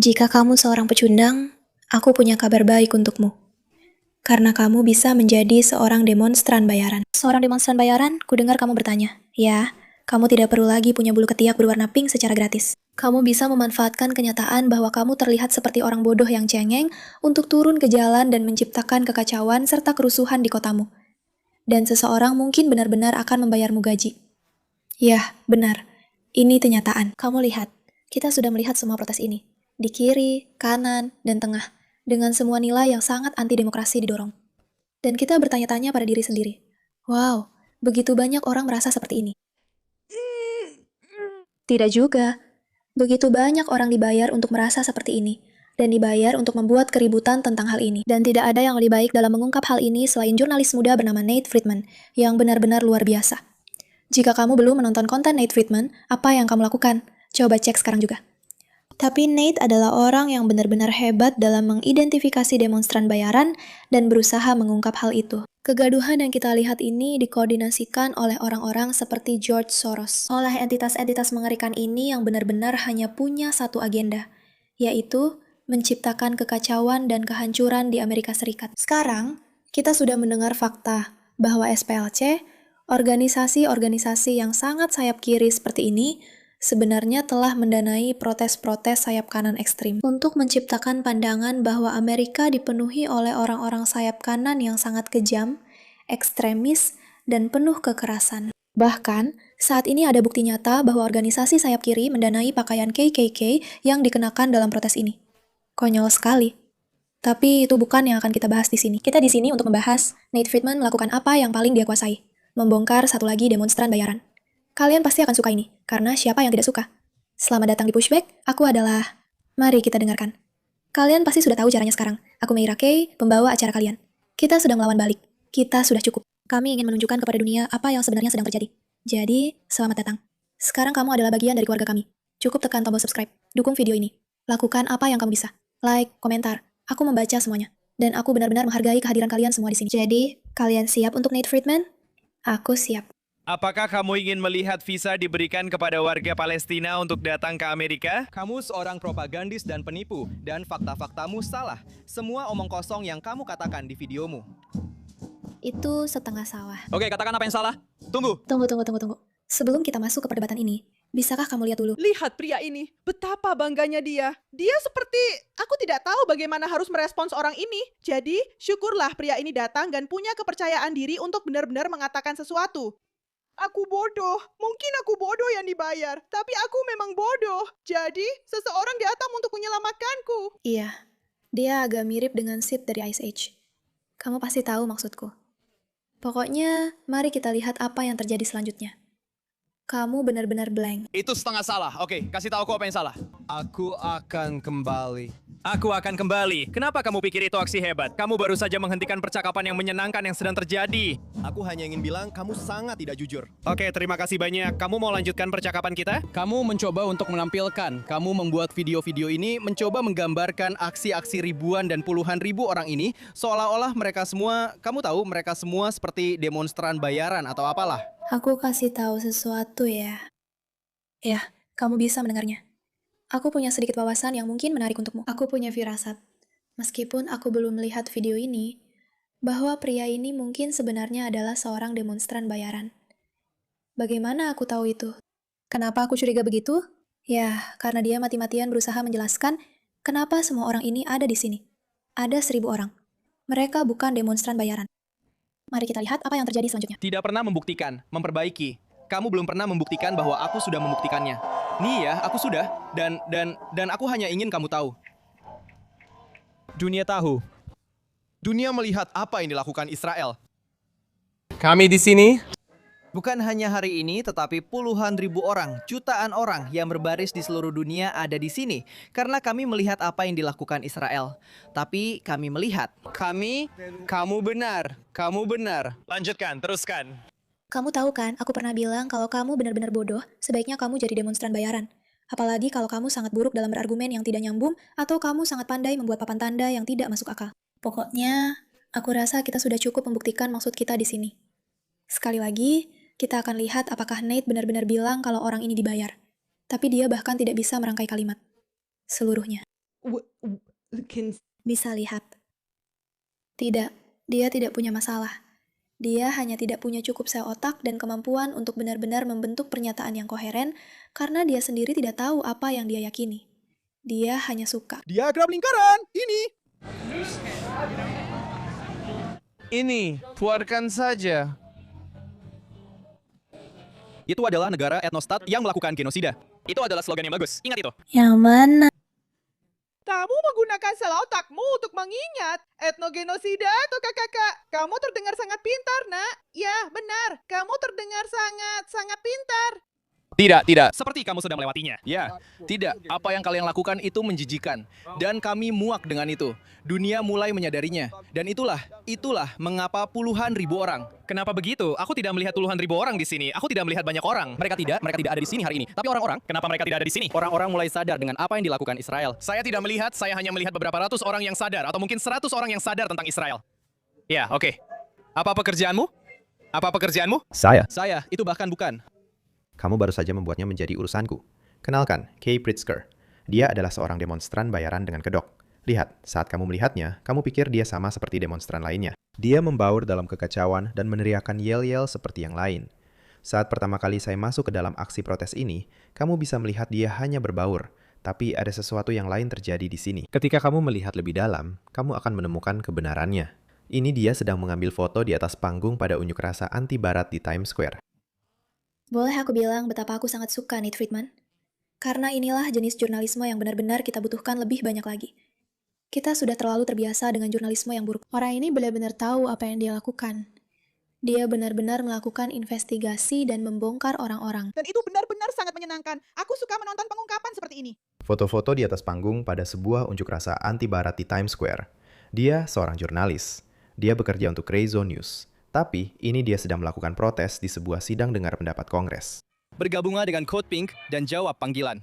Jika kamu seorang pecundang, aku punya kabar baik untukmu. Karena kamu bisa menjadi seorang demonstran bayaran. Seorang demonstran bayaran, kudengar kamu bertanya. Ya, kamu tidak perlu lagi punya bulu ketiak berwarna pink secara gratis. Kamu bisa memanfaatkan kenyataan bahwa kamu terlihat seperti orang bodoh yang cengeng untuk turun ke jalan dan menciptakan kekacauan serta kerusuhan di kotamu. Dan seseorang mungkin benar-benar akan membayarmu gaji. Ya, benar. Ini kenyataan. Kamu lihat, kita sudah melihat semua protes ini. Di kiri, kanan, dan tengah. Dengan semua nilai yang sangat anti-demokrasi didorong. Dan kita bertanya-tanya pada diri sendiri. Wow, begitu banyak orang merasa seperti ini. Tidak juga. Begitu banyak orang dibayar untuk merasa seperti ini. Dan dibayar untuk membuat keributan tentang hal ini. Dan tidak ada yang lebih baik dalam mengungkap hal ini selain jurnalis muda bernama Nate Friedman, yang benar-benar luar biasa. Jika kamu belum menonton konten Nate Friedman, apa yang kamu lakukan? Coba cek sekarang juga. Tapi Nate adalah orang yang benar-benar hebat dalam mengidentifikasi demonstran bayaran dan berusaha mengungkap hal itu. Kegaduhan yang kita lihat ini dikoordinasikan oleh orang-orang seperti George Soros. Oleh entitas-entitas mengerikan ini yang benar-benar hanya punya satu agenda, yaitu menciptakan kekacauan dan kehancuran di Amerika Serikat. Sekarang, kita sudah mendengar fakta bahwa SPLC, organisasi-organisasi yang sangat sayap kiri seperti ini, sebenarnya telah mendanai protes-protes sayap kanan ekstrim untuk menciptakan pandangan bahwa Amerika dipenuhi oleh orang-orang sayap kanan yang sangat kejam, ekstremis, dan penuh kekerasan. Bahkan, saat ini ada bukti nyata bahwa organisasi sayap kiri mendanai pakaian KKK yang dikenakan dalam protes ini. Konyol sekali. Tapi itu bukan yang akan kita bahas di sini. Kita di sini untuk membahas Nate Friedman melakukan apa yang paling dia kuasai. Membongkar satu lagi demonstran bayaran. Kalian pasti akan suka ini, karena siapa yang tidak suka? Selamat datang di Pushback, aku adalah... Mari kita dengarkan. Kalian pasti sudah tahu caranya sekarang. Aku Meira Kay, pembawa acara kalian. Kita sudah melawan balik. Kita sudah cukup. Kami ingin menunjukkan kepada dunia apa yang sebenarnya sedang terjadi. Jadi, selamat datang. Sekarang kamu adalah bagian dari keluarga kami. Cukup tekan tombol subscribe. Dukung video ini. Lakukan apa yang kamu bisa. Like, komentar. Aku membaca semuanya. Dan aku benar-benar menghargai kehadiran kalian semua di sini. Jadi, kalian siap untuk Nate Friedman? Aku siap. Apakah kamu ingin melihat visa diberikan kepada warga Palestina untuk datang ke Amerika? Kamu seorang propagandis dan penipu, dan fakta-faktamu salah. Semua omong kosong yang kamu katakan di videomu. Itu setengah sawah. Oke, katakan apa yang salah. Tunggu. Tunggu. Sebelum kita masuk ke perdebatan ini, bisakah kamu lihat dulu? Lihat pria ini, betapa bangganya dia. Dia seperti, aku tidak tahu bagaimana harus merespons orang ini. Jadi, syukurlah pria ini datang dan punya kepercayaan diri untuk benar-benar mengatakan sesuatu. Aku bodoh, mungkin aku bodoh yang dibayar, tapi aku memang bodoh. Jadi, seseorang datang untuk menyelamatkanku. Iya, dia agak mirip dengan Sid dari Ice Age. Kamu pasti tahu maksudku. Pokoknya, mari kita lihat apa yang terjadi selanjutnya. Kamu benar-benar blank. Itu setengah salah. Oke, kasih tahu aku apa yang salah. Aku akan kembali. Aku akan kembali. Kenapa kamu pikir itu aksi hebat? Kamu baru saja menghentikan percakapan yang menyenangkan yang sedang terjadi. Aku hanya ingin bilang kamu sangat tidak jujur. Oke, terima kasih banyak. Kamu mau lanjutkan percakapan kita? Kamu mencoba untuk menampilkan. Kamu membuat video-video ini mencoba menggambarkan aksi-aksi ribuan dan puluhan ribu orang ini seolah-olah mereka semua, kamu tahu mereka semua seperti demonstran bayaran atau apalah. Aku kasih tahu sesuatu ya. Ya, kamu bisa mendengarnya. Aku punya sedikit wawasan yang mungkin menarik untukmu. Aku punya firasat. Meskipun aku belum melihat video ini, bahwa pria ini mungkin sebenarnya adalah seorang demonstran bayaran. Bagaimana aku tahu itu? Kenapa aku curiga begitu? Ya, karena dia mati-matian berusaha menjelaskan kenapa semua orang ini ada di sini. Ada 1.000 orang. Mereka bukan demonstran bayaran. Mari kita lihat apa yang terjadi selanjutnya. Tidak pernah membuktikan, memperbaiki. Kamu belum pernah membuktikan bahwa aku sudah membuktikannya. Nih ya, aku sudah. Dan aku hanya ingin kamu tahu. Dunia tahu. Dunia melihat apa yang dilakukan Israel. Kami di sini. Bukan hanya hari ini, tetapi puluhan ribu orang, jutaan orang yang berbaris di seluruh dunia ada di sini. Karena kami melihat apa yang dilakukan Israel. Tapi kami melihat. Kamu benar. Lanjutkan, teruskan. Kamu tahu kan, aku pernah bilang kalau kamu benar-benar bodoh, sebaiknya kamu jadi demonstran bayaran. Apalagi kalau kamu sangat buruk dalam berargumen yang tidak nyambung, atau kamu sangat pandai membuat papan tanda yang tidak masuk akal. Pokoknya, aku rasa kita sudah cukup membuktikan maksud kita di sini. Sekali lagi, kita akan lihat apakah Nate benar-benar bilang kalau orang ini dibayar. Tapi dia bahkan tidak bisa merangkai kalimat. Seluruhnya. Bisa lihat. Tidak, dia tidak punya masalah. Dia hanya tidak punya cukup sel otak dan kemampuan untuk benar-benar membentuk pernyataan yang koheren karena dia sendiri tidak tahu apa yang dia yakini. Dia hanya suka. Diagram lingkaran, ini. Ini, keluarkan saja. Itu adalah negara etnostat yang melakukan genosida. Itu adalah slogan yang bagus. Ingat itu. Yang mana? Kamu menggunakan sel otakmu untuk mengingat etnogenosida atau kakak. Kamu terdengar sangat pintar, nak. Ya, benar. Kamu terdengar sangat pintar. Tidak. Seperti kamu sudah melewatinya. Ya, tidak. Apa yang kalian lakukan itu menjijikan. Dan kami muak dengan itu. Dunia mulai menyadarinya. Dan itulah mengapa puluhan ribu orang. Kenapa begitu? Aku tidak melihat puluhan ribu orang di sini. Aku tidak melihat banyak orang. Mereka tidak ada di sini hari ini. Tapi orang-orang, Kenapa mereka tidak ada di sini? orang-orang mulai sadar dengan apa yang dilakukan Israel. Saya tidak melihat, saya hanya melihat beberapa ratus orang yang sadar, atau mungkin 100 orang yang sadar tentang Israel. Ya, oke. Apa pekerjaanmu? Saya. Saya, itu bahkan bukan. Kamu baru saja membuatnya menjadi urusanku. Kenalkan, Kay Pritzker. Dia adalah seorang demonstran bayaran dengan kedok. Lihat, saat kamu melihatnya, kamu pikir dia sama seperti demonstran lainnya. Dia membaur dalam kekacauan dan meneriakkan yel-yel seperti yang lain. Saat pertama kali saya masuk ke dalam aksi protes ini, kamu bisa melihat dia hanya berbaur. Tapi ada sesuatu yang lain terjadi di sini. Ketika kamu melihat lebih dalam, kamu akan menemukan kebenarannya. Ini dia sedang mengambil foto di atas panggung pada unjuk rasa anti-barat di Times Square. Boleh aku bilang betapa aku sangat suka Nate Friedman? Karena inilah jenis jurnalisme yang benar-benar kita butuhkan lebih banyak lagi. Kita sudah terlalu terbiasa dengan jurnalisme yang buruk. Orang ini benar-benar tahu apa yang dia lakukan. Dia benar-benar melakukan investigasi dan membongkar orang-orang. Dan itu benar-benar sangat menyenangkan. Aku suka menonton pengungkapan seperti ini. Foto-foto di atas panggung pada sebuah unjuk rasa anti-barat di Times Square. Dia seorang jurnalis. Dia bekerja untuk Grayzone News. Tapi, ini dia sedang melakukan protes di sebuah sidang dengar pendapat Kongres. Bergabunglah dengan Code Pink dan jawab panggilan.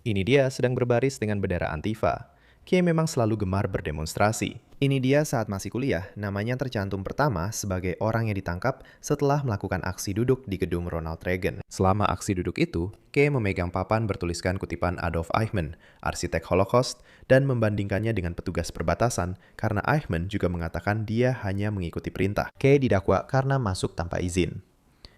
Ini dia sedang berbaris dengan bendera Antifa. Kay memang selalu gemar berdemonstrasi. Ini dia saat masih kuliah, namanya tercantum pertama sebagai orang yang ditangkap setelah melakukan aksi duduk di gedung Ronald Reagan. Selama aksi duduk itu, Kay memegang papan bertuliskan kutipan Adolf Eichmann, arsitek Holocaust, dan membandingkannya dengan petugas perbatasan karena Eichmann juga mengatakan dia hanya mengikuti perintah. Kay didakwa karena masuk tanpa izin.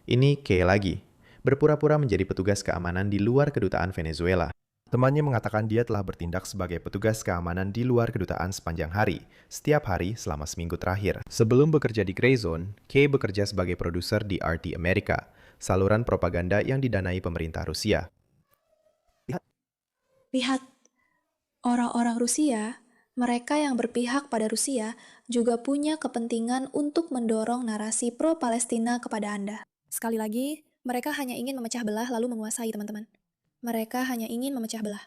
Ini Kay lagi, berpura-pura menjadi petugas keamanan di luar kedutaan Venezuela. Temannya mengatakan dia telah bertindak sebagai petugas keamanan di luar kedutaan sepanjang hari, setiap hari selama seminggu terakhir. Sebelum bekerja di Grayzone, Kay bekerja sebagai produser di RT America, saluran propaganda yang didanai pemerintah Rusia. Lihat, orang-orang Rusia, mereka yang berpihak pada Rusia, juga punya kepentingan untuk mendorong narasi pro-Palestina kepada Anda. Sekali lagi, mereka hanya ingin memecah belah lalu menguasai teman-teman. Mereka hanya ingin memecah belah.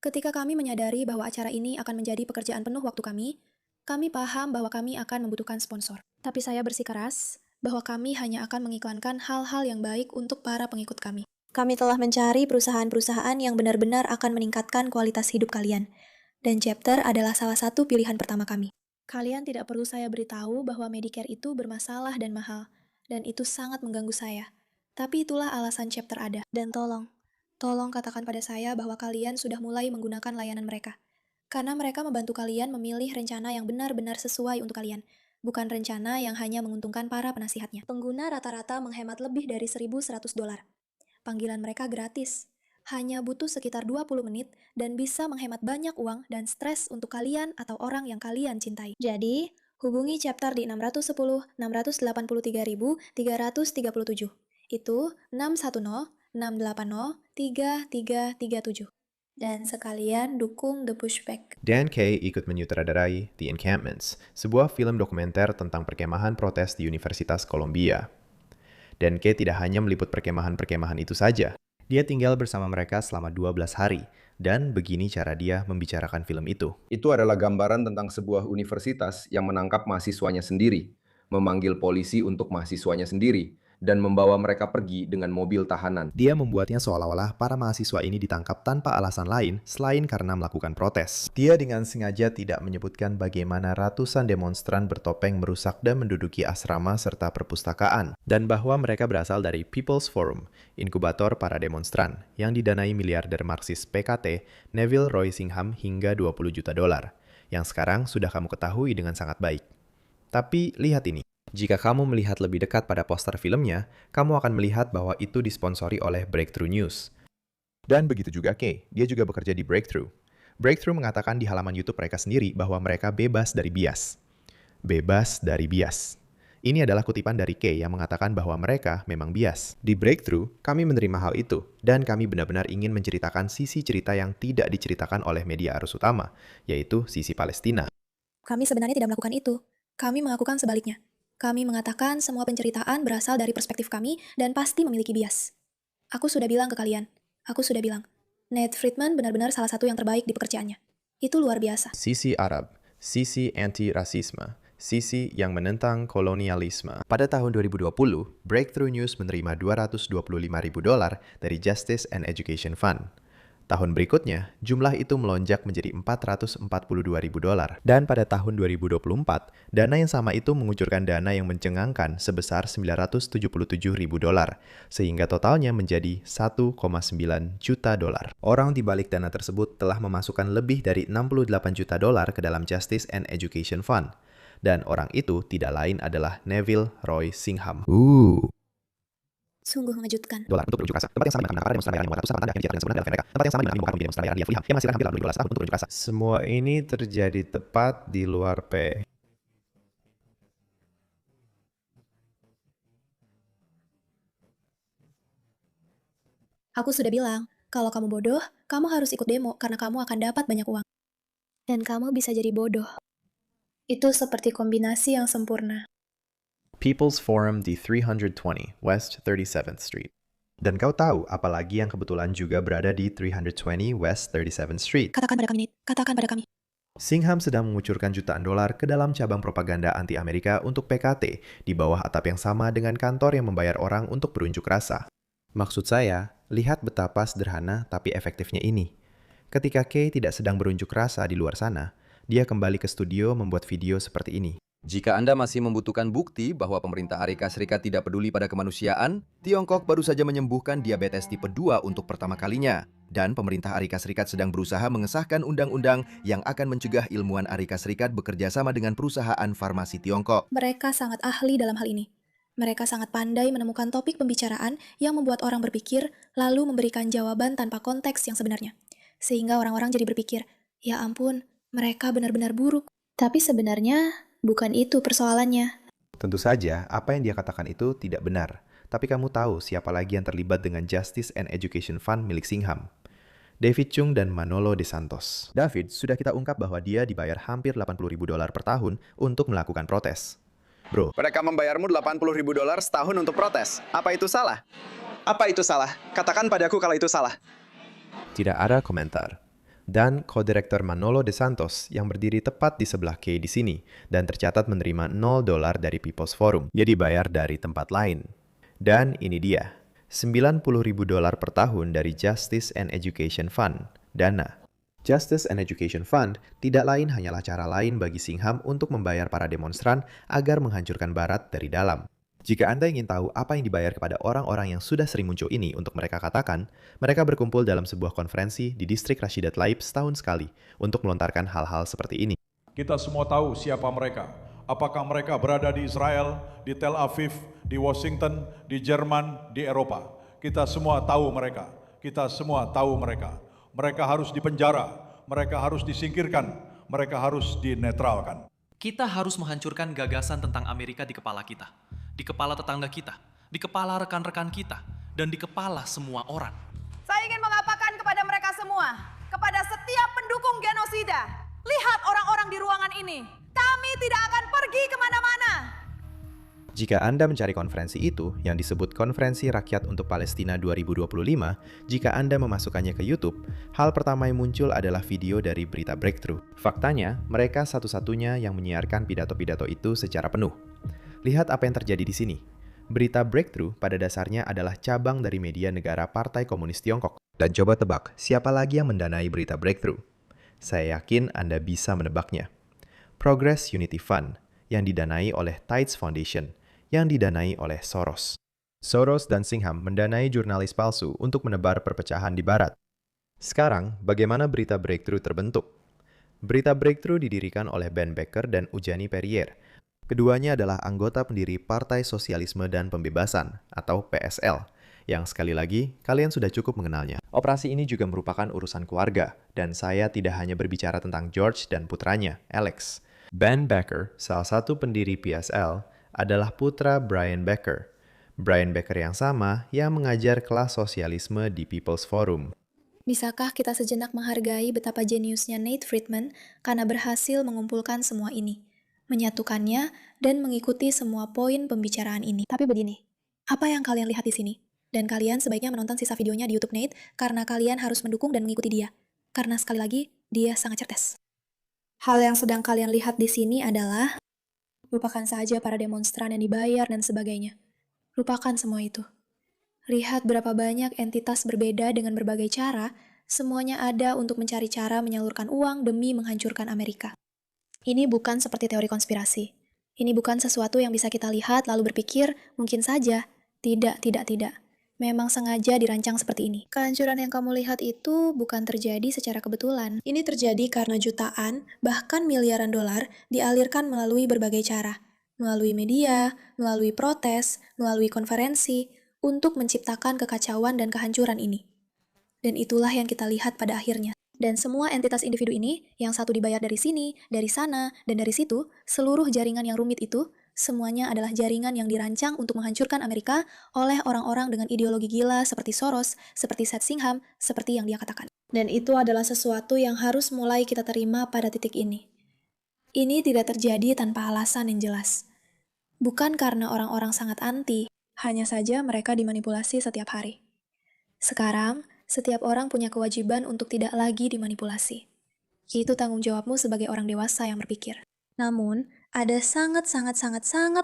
Ketika kami menyadari bahwa acara ini akan menjadi pekerjaan penuh waktu kami paham bahwa kami akan membutuhkan sponsor. Tapi saya bersikeras bahwa kami hanya akan mengiklankan hal-hal yang baik untuk para pengikut kami. Kami telah mencari perusahaan-perusahaan yang benar-benar akan meningkatkan kualitas hidup kalian. Dan Chapter adalah salah satu pilihan pertama kami. Kalian tidak perlu saya beritahu bahwa Medicare itu bermasalah dan mahal. Dan itu sangat mengganggu saya. Tapi itulah alasan Chapter ada. Dan tolong katakan pada saya bahwa kalian sudah mulai menggunakan layanan mereka. Karena mereka membantu kalian memilih rencana yang benar-benar sesuai untuk kalian. Bukan rencana yang hanya menguntungkan para penasihatnya. Pengguna rata-rata menghemat lebih dari $1.100. Panggilan mereka gratis. Hanya butuh sekitar 20 menit dan bisa menghemat banyak uang dan stres untuk kalian atau orang yang kalian cintai. Jadi, hubungi Chapter di 610-683-337. Itu 610-680-3337. Dan sekalian dukung The Pushback. Dan Kay ikut menyutradarai The Encampments, sebuah film dokumenter tentang perkemahan protes di Universitas Columbia. Dan Kay tidak hanya meliput perkemahan-perkemahan itu saja. Dia tinggal bersama mereka selama 12 hari, dan begini cara dia membicarakan film itu. Itu adalah gambaran tentang sebuah universitas yang menangkap mahasiswanya sendiri, memanggil polisi untuk mahasiswanya sendiri, dan membawa mereka pergi dengan mobil tahanan. Dia membuatnya seolah-olah para mahasiswa ini ditangkap tanpa alasan lain selain karena melakukan protes. Dia dengan sengaja tidak menyebutkan bagaimana ratusan demonstran bertopeng merusak dan menduduki asrama serta perpustakaan, dan bahwa mereka berasal dari People's Forum, inkubator para demonstran, yang didanai miliarder Marxis PKT Neville Roy Singham hingga $20 juta, yang sekarang sudah kamu ketahui dengan sangat baik. Tapi lihat ini. Jika kamu melihat lebih dekat pada poster filmnya, kamu akan melihat bahwa itu disponsori oleh Breakthrough News. Dan begitu juga Kay, dia juga bekerja di Breakthrough. Breakthrough mengatakan di halaman YouTube mereka sendiri bahwa mereka bebas dari bias. Bebas dari bias. Ini adalah kutipan dari Kay yang mengatakan bahwa mereka memang bias. Di Breakthrough, kami menerima hal itu, dan kami benar-benar ingin menceritakan sisi cerita yang tidak diceritakan oleh media arus utama, yaitu sisi Palestina. Kami sebenarnya tidak melakukan itu. Kami melakukan sebaliknya. Kami mengatakan semua penceritaan berasal dari perspektif kami dan pasti memiliki bias. Aku sudah bilang ke kalian. Nate Friedman benar-benar salah satu yang terbaik di pekerjaannya. Itu luar biasa. Sisi Arab, sisi anti-rasisme, sisi yang menentang kolonialisme. Pada tahun 2020, Breakthrough News menerima $225.000 dari Justice and Education Fund. Tahun berikutnya, jumlah itu melonjak menjadi $442.000. Dan pada tahun 2024, dana yang sama itu mengucurkan dana yang mencengangkan sebesar $977.000, sehingga totalnya menjadi $1,9 juta. Orang di balik dana tersebut telah memasukkan lebih dari $68 juta ke dalam Justice and Education Fund. Dan orang itu tidak lain adalah Neville Roy Singham. Sungguh mengejutkan. Dolar untuk berunjuk rasa. Tempat yang sama dengan para demonstran bayaran yang membuat ratusan tanda yang menciptakan sebuah mereka. Tempat yang sama dengan membongkar demonstran bayaran yang menghasilkan hampir 18 tahun untuk berunjuk rasa. Semua ini terjadi tepat di luar P. Aku sudah bilang, kalau kamu bodoh, kamu harus ikut demo karena kamu akan dapat banyak uang. Dan kamu bisa jadi bodoh. Itu seperti kombinasi yang sempurna. People's Forum di 320 West 37th Street. Dan kau tahu apalagi yang kebetulan juga berada di 320 West 37th Street. Katakan pada kami, Nate. Katakan pada kami. Singham sedang mengucurkan jutaan dolar ke dalam cabang propaganda anti-Amerika untuk PKT di bawah atap yang sama dengan kantor yang membayar orang untuk berunjuk rasa. Maksud saya, lihat betapa sederhana tapi efektifnya ini. Ketika Kay tidak sedang berunjuk rasa di luar sana, dia kembali ke studio membuat video seperti ini. Jika Anda masih membutuhkan bukti bahwa pemerintah Amerika Serikat tidak peduli pada kemanusiaan, Tiongkok baru saja menyembuhkan diabetes tipe 2 untuk pertama kalinya. Dan pemerintah Amerika Serikat sedang berusaha mengesahkan undang-undang yang akan mencegah ilmuwan Amerika Serikat bekerja sama dengan perusahaan farmasi Tiongkok. Mereka sangat ahli dalam hal ini. Mereka sangat pandai menemukan topik pembicaraan yang membuat orang berpikir, lalu memberikan jawaban tanpa konteks yang sebenarnya. Sehingga orang-orang jadi berpikir, ya ampun, mereka benar-benar buruk. Tapi sebenarnya, bukan itu persoalannya. Tentu saja, apa yang dia katakan itu tidak benar. Tapi kamu tahu siapa lagi yang terlibat dengan Justice and Education Fund milik Singham? David Chung dan Manolo De Santos. David sudah kita ungkap bahwa dia dibayar hampir $80.000 per tahun untuk melakukan protes. Bro, Mereka membayarmu $80.000 setahun untuk protes. Apa itu salah? Apa itu salah? Katakan padaku kalau itu salah. tidak ada komentar. Dan co-direktur Manolo De Santos yang berdiri tepat di sebelah Kay di sini dan tercatat menerima $0 dari People's Forum. Dia dibayar dari tempat lain. Dan ini dia, $90.000 per tahun dari Justice and Education Fund, dana. Justice and Education Fund tidak lain hanyalah cara lain bagi Singham untuk membayar para demonstran agar menghancurkan Barat dari dalam. Jika Anda ingin tahu apa yang dibayar kepada orang-orang yang sudah sering muncul ini untuk mereka katakan, mereka berkumpul dalam sebuah konferensi di distrik Rashida Tlaib setahun sekali untuk melontarkan hal-hal seperti ini. Kita semua tahu siapa mereka. Apakah mereka berada di Israel, di Tel Aviv, di Washington, di Jerman, di Eropa. Kita semua tahu mereka. Kita semua tahu mereka. Mereka harus dipenjara, mereka harus disingkirkan, mereka harus dinetralkan. Kita harus menghancurkan gagasan tentang Amerika di kepala kita, di kepala tetangga kita, di kepala rekan-rekan kita, dan di kepala semua orang. Saya ingin mengatakan kepada mereka semua, kepada setiap pendukung genosida, lihat orang-orang di ruangan ini, kami tidak akan pergi kemana-mana. Jika Anda mencari konferensi itu, yang disebut Konferensi Rakyat untuk Palestina 2025, jika Anda memasukkannya ke YouTube, hal pertama yang muncul adalah video dari berita Breakthrough. Faktanya, mereka satu-satunya yang menyiarkan pidato-pidato itu secara penuh. Lihat apa yang terjadi di sini. Berita Breakthrough pada dasarnya adalah cabang dari media negara Partai Komunis Tiongkok. Dan coba tebak, siapa lagi yang mendanai berita Breakthrough? Saya yakin Anda bisa menebaknya. Progress Unity Fund, yang didanai oleh Tides Foundation, yang didanai oleh Soros. Soros dan Singham mendanai jurnalis palsu untuk menebar perpecahan di Barat. Sekarang, bagaimana berita Breakthrough terbentuk? Berita Breakthrough didirikan oleh Ben Becker dan Eugenie Perrier. Keduanya adalah anggota pendiri Partai Sosialisme dan Pembebasan, atau PSL, yang sekali lagi, kalian sudah cukup mengenalnya. Operasi ini juga merupakan urusan keluarga, dan saya tidak hanya berbicara tentang George dan putranya, Alex. Ben Becker, salah satu pendiri PSL, adalah putra Brian Becker. Brian Becker yang sama yang mengajar kelas sosialisme di People's Forum. Bisakah kita sejenak menghargai betapa jeniusnya Nate Friedman karena berhasil mengumpulkan semua ini, menyatukannya, dan mengikuti semua poin pembicaraan ini? Tapi begini, apa yang kalian lihat di sini? Dan kalian sebaiknya menonton sisa videonya di YouTube Nate karena kalian harus mendukung dan mengikuti dia. Karena sekali lagi, dia sangat cerdas. Hal yang sedang kalian lihat di sini adalah lupakan saja para demonstran yang dibayar dan sebagainya. Lupakan semua itu. Lihat berapa banyak entitas berbeda dengan berbagai cara, semuanya ada untuk mencari cara menyalurkan uang demi menghancurkan Amerika. Ini bukan seperti teori konspirasi. Ini bukan sesuatu yang bisa kita lihat lalu berpikir, mungkin saja. Tidak. Memang sengaja dirancang seperti ini. Kehancuran yang kamu lihat itu bukan terjadi secara kebetulan. Ini terjadi karena jutaan, bahkan miliaran dolar dialirkan melalui berbagai cara. Melalui media, melalui protes, melalui konferensi, untuk menciptakan kekacauan dan kehancuran ini. Dan itulah yang kita lihat pada akhirnya. Dan semua entitas individu ini, yang satu dibayar dari sini, dari sana, dan dari situ, seluruh jaringan yang rumit itu, semuanya adalah jaringan yang dirancang untuk menghancurkan Amerika oleh orang-orang dengan ideologi gila seperti Soros, seperti Seth Singham, seperti yang dia katakan. Dan itu adalah sesuatu yang harus mulai kita terima pada titik ini. Ini tidak terjadi tanpa alasan yang jelas. Bukan karena orang-orang sangat anti, hanya saja mereka dimanipulasi setiap hari. Sekarang, setiap orang punya kewajiban untuk tidak lagi dimanipulasi. Itu tanggung jawabmu sebagai orang dewasa yang berpikir. Namun, ada sangat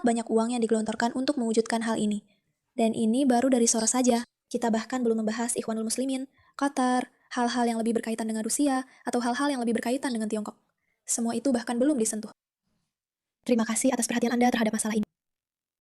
banyak uang yang digelontorkan untuk mewujudkan hal ini. Dan ini baru dari Soros saja. Kita bahkan belum membahas Ikhwanul Muslimin, Qatar, hal-hal yang lebih berkaitan dengan Rusia, atau hal-hal yang lebih berkaitan dengan Tiongkok. Semua itu bahkan belum disentuh. Terima kasih atas perhatian Anda terhadap masalah ini.